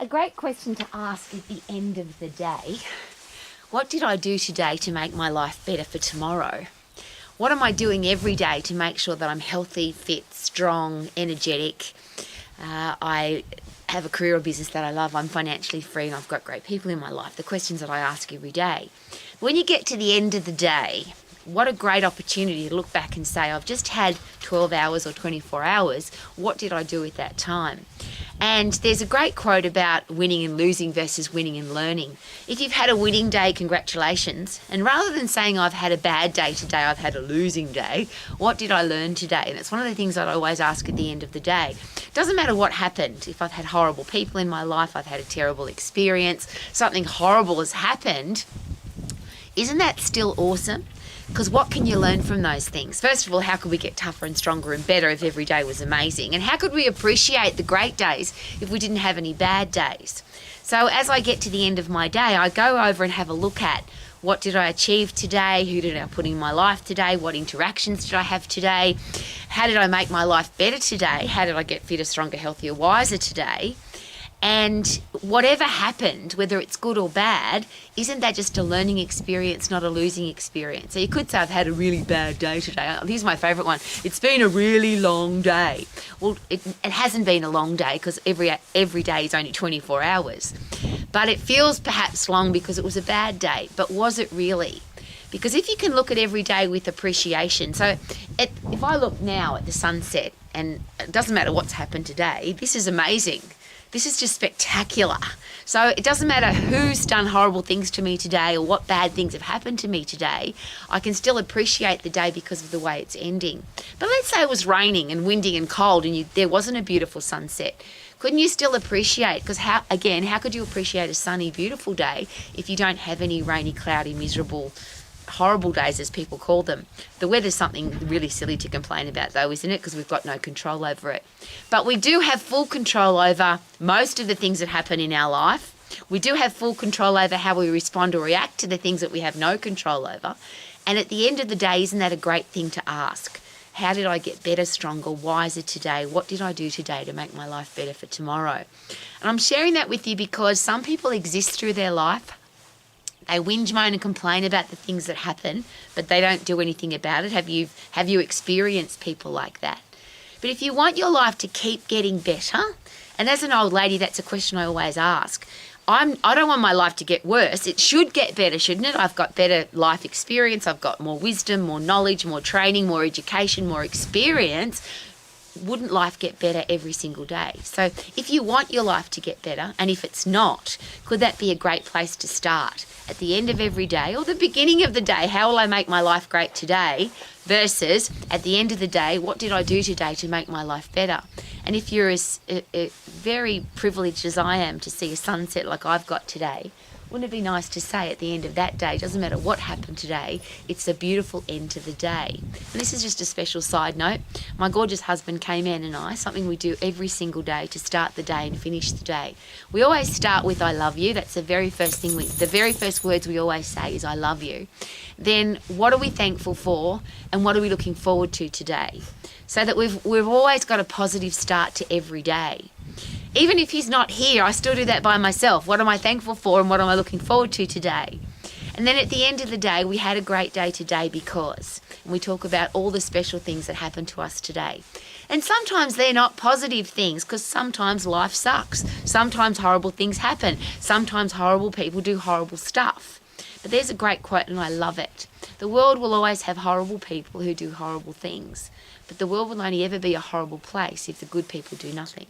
A great question to ask at the end of the day. What did I do today to make my life better for tomorrow? What am I doing every day to make sure that I'm healthy, fit, strong, energetic? I have a career or business that I love. I'm financially free and I've got great people in my life. The questions that I ask every day. When you get to the end of the day, what a great opportunity to look back and say, I've just had 12 hours or 24 hours. What did I do with that time? And there's a great quote about winning and losing versus winning and learning. If you've had a winning day, congratulations. And rather than saying I've had a bad day today, I've had a losing day, what did I learn today? And it's one of the things that I always ask at the end of the day. It doesn't matter what happened. If I've had horrible people in my life, I've had a terrible experience, something horrible has happened, isn't that still awesome? Because what can you learn from those things? First of all, how could we get tougher and stronger and better if every day was amazing? And how could we appreciate the great days if we didn't have any bad days? So as I get to the end of my day, I go over and have a look at what did I achieve today? Who did I put in my life today? What interactions did I have today? How did I make my life better today? How did I get fitter, stronger, healthier, wiser today? And whatever happened, whether it's good or bad, isn't that just a learning experience, not a losing experience? So you could say, I've had a really bad day today. Here's my favourite one. It's been a really long day. Well, it hasn't been a long day because every day is only 24 hours. But it feels perhaps long because it was a bad day. But was it really? Because if you can look at every day with appreciation, so if I look now at the sunset, and it doesn't matter what's happened today, this is amazing. This is just spectacular. So it doesn't matter who's done horrible things to me today or what bad things have happened to me today. I can still appreciate the day because of the way it's ending. But let's say it was raining and windy and cold and there wasn't a beautiful sunset. Couldn't you still appreciate? Because how could you appreciate a sunny, beautiful day if you don't have any rainy, cloudy, miserable, horrible days, as people call them? The weather's something really silly to complain about though, isn't it? Because we've got no control over it. But we do have full control over most of the things that happen in our life. We do have full control over how we respond or react to the things that we have no control over. And at the end of the day, isn't that a great thing to ask? How did I get better, stronger, wiser today? What did I do today to make my life better for tomorrow? And I'm sharing that with you because some people exist through their life. They whinge, moan and complain about the things that happen, but they don't do anything about it. Have you experienced people like that? But if you want your life to keep getting better, and as an old lady, that's a question I always ask. I don't want my life to get worse. It should get better, shouldn't it? I've got better life experience. I've got more wisdom, more knowledge, more training, more education, more experience. Wouldn't life get better every single day? So if you want your life to get better, and if it's not, could that be a great place to start? At the end of every day or the beginning of the day, how will I make my life great today? Versus at the end of the day, what did I do today to make my life better? And if you're as very privileged as I am to see a sunset like I've got today, wouldn't it be nice to say at the end of that day, doesn't matter what happened today, it's a beautiful end to the day. And this is just a special side note. My gorgeous husband, K-Man, and I, something we do every single day to start the day and finish the day. We always start with I love you. That's the very first words we always say is I love you. Then what are we thankful for and what are we looking forward to today? So that we've always got a positive start to every day. Even if he's not here, I still do that by myself. What am I thankful for and what am I looking forward to today? And then at the end of the day, we had a great day today because, and we talk about all the special things that happened to us today. And sometimes they're not positive things because sometimes life sucks. Sometimes horrible things happen. Sometimes horrible people do horrible stuff. But there's a great quote and I love it. The world will always have horrible people who do horrible things. But the world will only ever be a horrible place if the good people do nothing.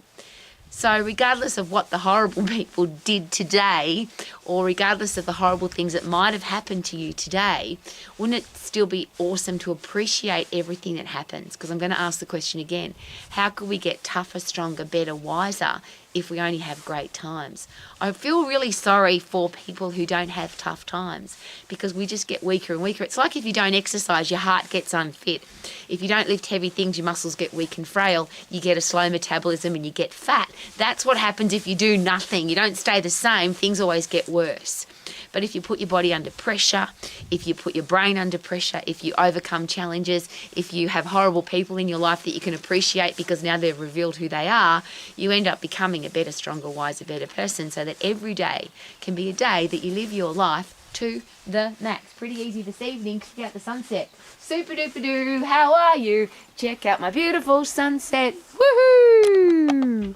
So regardless of what the horrible people did today, or regardless of the horrible things that might have happened to you today, wouldn't it still be awesome to appreciate everything that happens? Because I'm going to ask the question again. How could we get tougher, stronger, better, wiser if we only have great times? I feel really sorry for people who don't have tough times because we just get weaker and weaker. It's like if you don't exercise, your heart gets unfit. If you don't lift heavy things, your muscles get weak and frail. You get a slow metabolism and you get fat. That's what happens if you do nothing. You don't stay the same. Things always get worse. But if you put your body under pressure, if you put your brain under pressure, if you overcome challenges, if you have horrible people in your life that you can appreciate because now they've revealed who they are, you end up becoming a better, stronger, wiser, better person, so that every day can be a day that you live your life to the max. Pretty easy this evening. Check out the sunset. Super duper doo. How are you? Check out my beautiful sunset. Woohoo!